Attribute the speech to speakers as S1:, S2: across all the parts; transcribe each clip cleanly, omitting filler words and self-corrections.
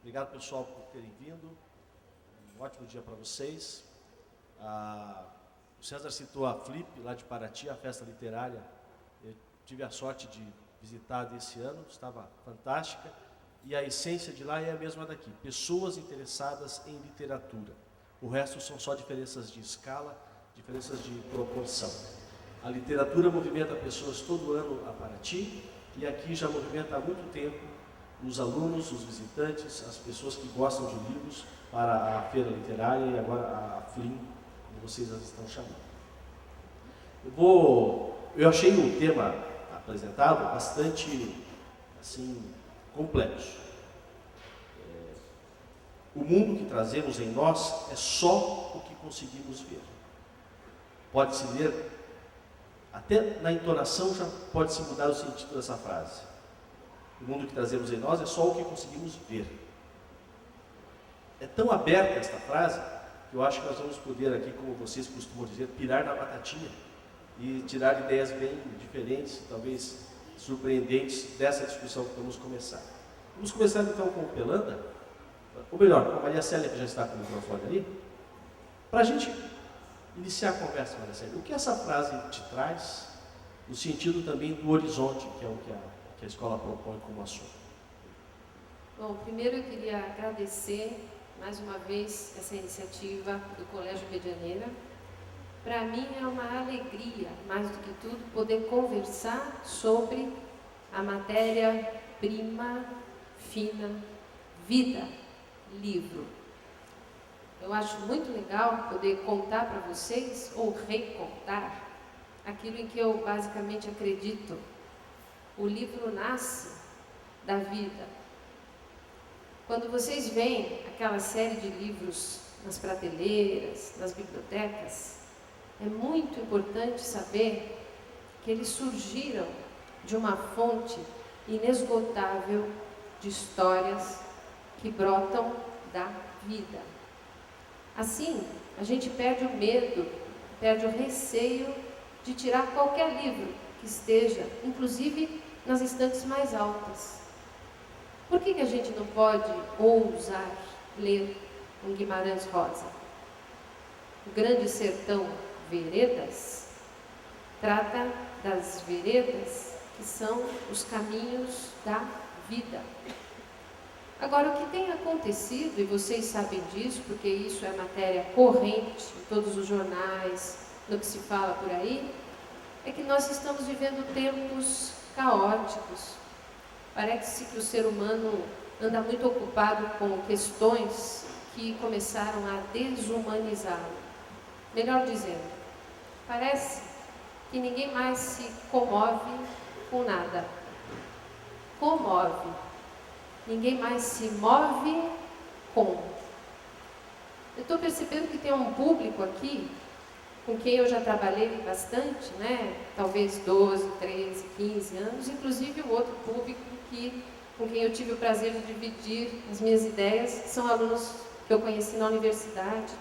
S1: Obrigado, pessoal, por terem vindo. Um ótimo dia para vocês. O César citou a Flip, lá de Paraty, a festa literária. Eu tive a sorte de visitar desse ano, estava fantástica. E a essência de lá é a mesma daqui. Pessoas interessadas em literatura. O resto são só diferenças de escala, diferenças de proporção. A literatura movimenta pessoas todo ano a Paraty, e aqui já movimenta há muito tempo os alunos, os visitantes, as pessoas que gostam de livros para a feira literária e agora a FLIM, como vocês as estão chamando. Eu achei o tema apresentado bastante assim, complexo. O mundo que trazemos em nós é só o que conseguimos ver. Pode-se ler, até na entonação já pode-se mudar o sentido dessa frase. O mundo que trazemos em nós é só o que conseguimos ver. É tão aberta esta frase que eu acho que nós vamos poder aqui, como vocês costumam dizer, pirar na batatinha e tirar ideias bem diferentes, talvez surpreendentes dessa discussão que vamos começar. Vamos começar então com o Pelanda, ou melhor, com a Maria Célia, que já está com o microfone ali, para a gente iniciar a conversa, Maria Célia. O que essa frase te traz, no sentido também do horizonte, que é o que a escola propõe como assunto?
S2: Bom, primeiro eu queria agradecer mais uma vez essa iniciativa do Colégio Medianeira. Para mim é uma alegria, mais do que tudo, poder conversar sobre a matéria-prima, fina, vida, livro. Eu acho muito legal poder contar para vocês, ou recontar, aquilo em que eu basicamente acredito. O livro nasce da vida. Quando vocês veem aquela série de livros nas prateleiras, nas bibliotecas, é muito importante saber que eles surgiram de uma fonte inesgotável de histórias que brotam da vida. Assim, a gente perde o medo, perde o receio de tirar qualquer livro que esteja, inclusive nas estantes mais altas. Por que a gente não pode ousar ler um Guimarães Rosa? O Grande Sertão Veredas trata das veredas que são os caminhos da vida. Agora, o que tem acontecido, e vocês sabem disso, porque isso é matéria corrente em todos os jornais, no que se fala por aí, é que nós estamos vivendo tempos caóticos. Parece que o ser humano anda muito ocupado com questões que começaram a desumanizá-lo. Melhor dizendo, parece que ninguém mais se comove com nada. Comove. Ninguém mais se move com. Eu estou percebendo que tem um público aqui com quem eu já trabalhei bastante, né? Talvez 12, 13, 15 anos, inclusive o outro público com quem eu tive o prazer de dividir as minhas ideias, são alunos que eu conheci na universidade.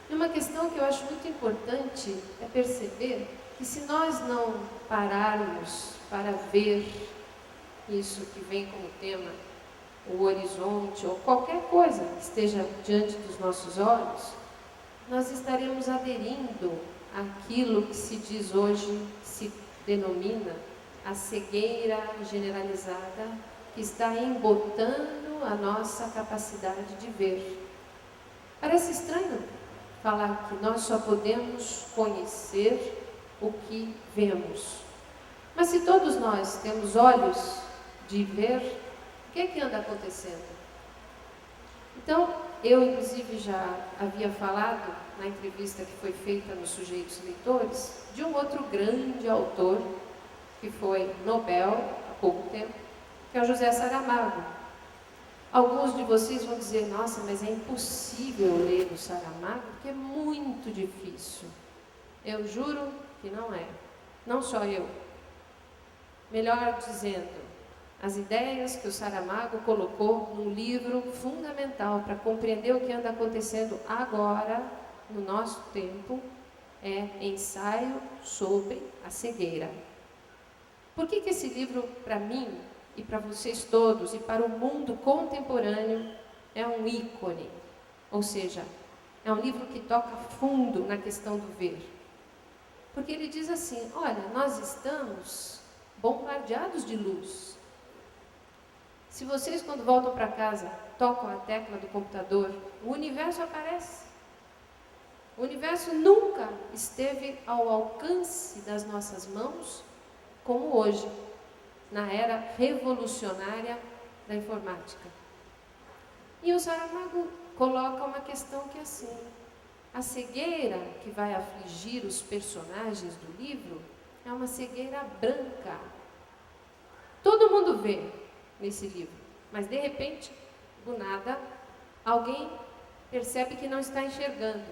S2: E uma questão que eu acho muito importante é perceber que se nós não pararmos para ver isso que vem como tema, o horizonte ou qualquer coisa que esteja diante dos nossos olhos, nós estaremos aderindo àquilo que se diz hoje, se denomina a cegueira generalizada, que está embotando a nossa capacidade de ver. Parece estranho falar que nós só podemos conhecer o que vemos. Mas se todos nós temos olhos de ver, o que anda acontecendo? Então, eu inclusive já havia falado na entrevista que foi feita nos Sujeitos Leitores, de um outro grande autor, que foi Nobel há pouco tempo, que é o José Saramago. Alguns de vocês vão dizer, nossa, mas é impossível ler o Saramago, porque é muito difícil. Eu juro que não é. Não só eu. Melhor dizendo, as ideias que o Saramago colocou num livro fundamental para compreender o que anda acontecendo agora, no nosso tempo, é Ensaio sobre a Cegueira. Por que esse livro, para mim, e para vocês todos, e para o mundo contemporâneo, é um ícone. Ou seja, é um livro que toca fundo na questão do ver. Porque ele diz assim, olha, nós estamos bombardeados de luz. Se vocês, quando voltam para casa, tocam a tecla do computador, o universo aparece. O universo nunca esteve ao alcance das nossas mãos como hoje, na era revolucionária da informática. E o Saramago coloca uma questão que é assim, a cegueira que vai afligir os personagens do livro é uma cegueira branca. Todo mundo vê nesse livro, mas de repente, do nada, alguém percebe que não está enxergando.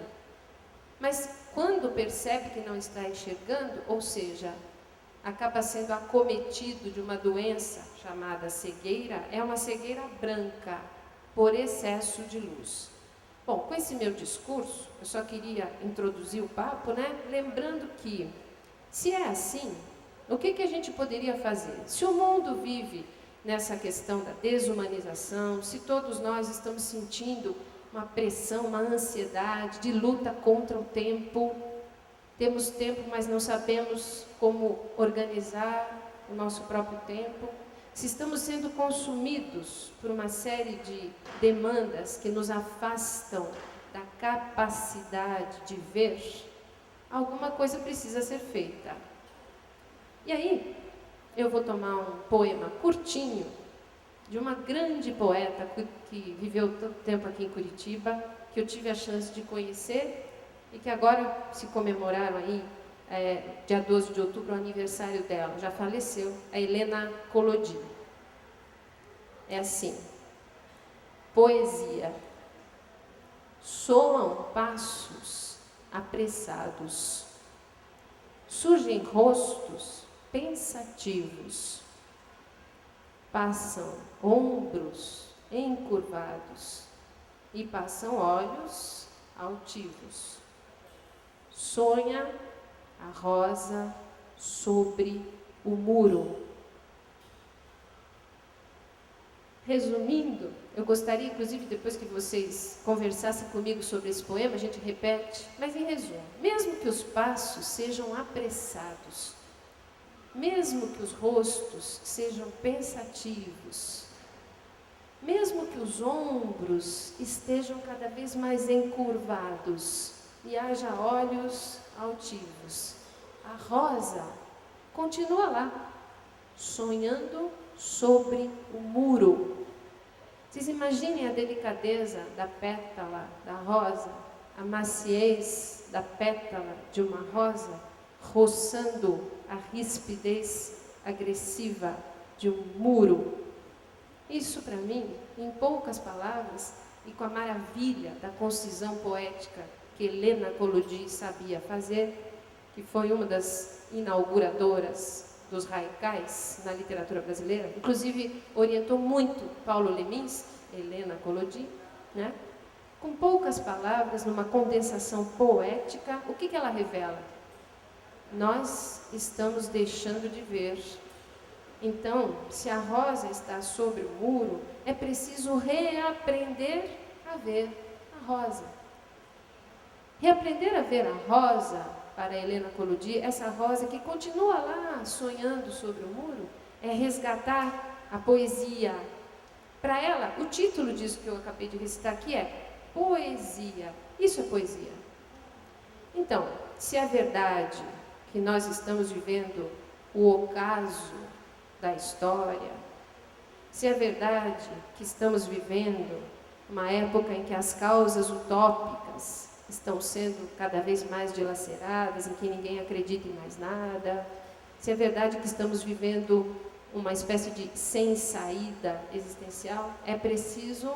S2: Mas quando percebe que não está enxergando, ou seja, acaba sendo acometido de uma doença chamada cegueira, é uma cegueira branca, por excesso de luz. Bom, com esse meu discurso, eu só queria introduzir o papo, né? Lembrando que, se é assim, o que a gente poderia fazer? Se o mundo vive nessa questão da desumanização, se todos nós estamos sentindo uma pressão, uma ansiedade de luta contra o tempo, temos tempo, mas não sabemos como organizar o nosso próprio tempo, se estamos sendo consumidos por uma série de demandas que nos afastam da capacidade de ver, alguma coisa precisa ser feita. E aí, eu vou tomar um poema curtinho de uma grande poeta que viveu tanto tempo aqui em Curitiba, que eu tive a chance de conhecer e que agora se comemoraram aí, dia 12 de outubro, o aniversário dela, já faleceu, a Helena Collodi. É assim, poesia. Soam passos apressados, surgem rostos pensativos, passam ombros encurvados e passam olhos altivos. Sonha a rosa sobre o muro. Resumindo, eu gostaria, inclusive, depois que vocês conversassem comigo sobre esse poema, a gente repete, mas em resumo, mesmo que os passos sejam apressados, mesmo que os rostos sejam pensativos, mesmo que os ombros estejam cada vez mais encurvados e haja olhos altivos, a rosa continua lá, sonhando sobre o muro. Vocês imaginem a delicadeza da pétala da rosa, a maciez da pétala de uma rosa, roçando a rispidez agressiva de um muro. Isso, para mim, em poucas palavras, e com a maravilha da concisão poética que Helena Collodi sabia fazer, que foi uma das inauguradoras dos raicais na literatura brasileira, inclusive orientou muito Paulo Leminski, Helena Collodi, né? Com poucas palavras, numa condensação poética, o que ela revela? Nós estamos deixando de ver. Então, se a rosa está sobre o muro, é preciso reaprender a ver a rosa. Reaprender a ver a rosa, para Helena Collodi, essa rosa que continua lá sonhando sobre o muro, é resgatar a poesia. Para ela, o título disso que eu acabei de recitar aqui é poesia. Isso é poesia. Então, se é verdade que nós estamos vivendo o ocaso da história, se é verdade que estamos vivendo uma época em que as causas utópicas estão sendo cada vez mais dilaceradas, em que ninguém acredita em mais nada, se é verdade que estamos vivendo uma espécie de sem saída existencial, é preciso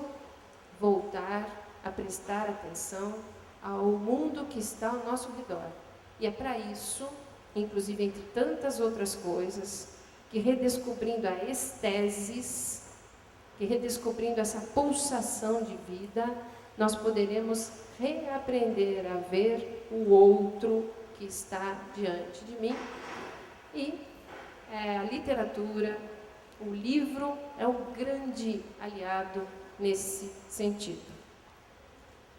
S2: voltar a prestar atenção ao mundo que está ao nosso redor. E é para isso, inclusive entre tantas outras coisas, que redescobrindo a estesis, que redescobrindo essa pulsação de vida, nós poderemos reaprender a ver o outro que está diante de mim. E a literatura, O livro é um grande aliado nesse sentido.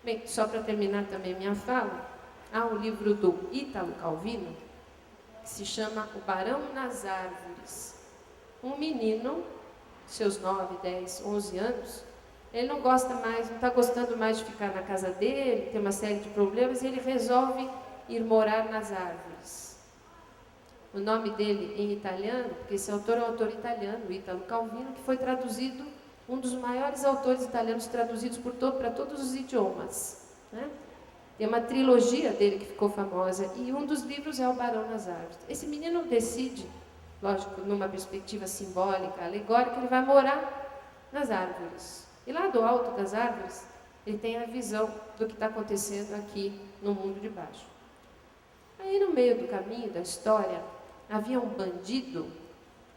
S2: Bem, só para terminar também a minha fala, há um livro do Ítalo Calvino, que se chama O Barão nas Árvores. Um menino, seus 9, 10, 11 anos, ele não está gostando mais de ficar na casa dele, tem uma série de problemas, e ele resolve ir morar nas árvores. O nome dele em italiano, porque esse autor é um autor italiano, Ítalo Calvino, que foi traduzido, um dos maiores autores italianos traduzidos para todos os idiomas, né? Tem uma trilogia dele que ficou famosa, e um dos livros é O Barão nas Árvores. Esse menino decide, lógico, numa perspectiva simbólica, alegórica, ele vai morar nas árvores. E lá do alto das árvores, ele tem a visão do que está acontecendo aqui no mundo de baixo. Aí no meio do caminho da história, havia um bandido,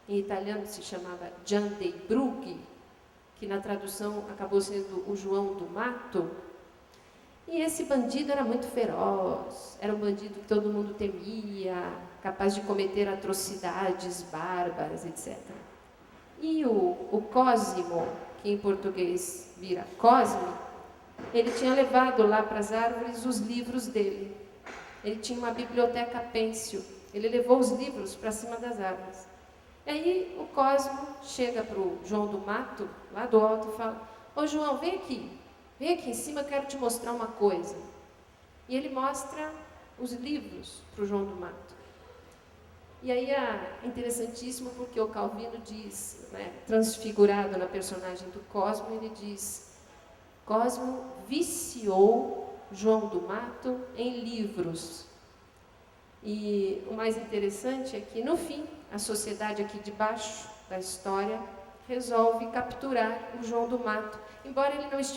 S2: em italiano se chamava Gian dei Brughi, que na tradução acabou sendo o João do Mato. E esse bandido era muito feroz, era um bandido que todo mundo temia, capaz de cometer atrocidades bárbaras, etc. E o Cosimo, que em português vira Cosme, ele tinha levado lá para as árvores os livros dele. Ele tinha uma biblioteca pêncil, ele levou os livros para cima das árvores. E aí o Cosmo chega para o João do Mato, lá do alto, e fala: "Ô João, vem aqui em cima, eu quero te mostrar uma coisa." E ele mostra os livros para o João do Mato. E aí é interessantíssimo porque o Calvino diz, né, transfigurado na personagem do Cosmo, ele diz: Cosmo viciou João do Mato em livros. E o mais interessante é que, no fim, a sociedade aqui de baixo da história resolve capturar o João do Mato, embora ele não estivesse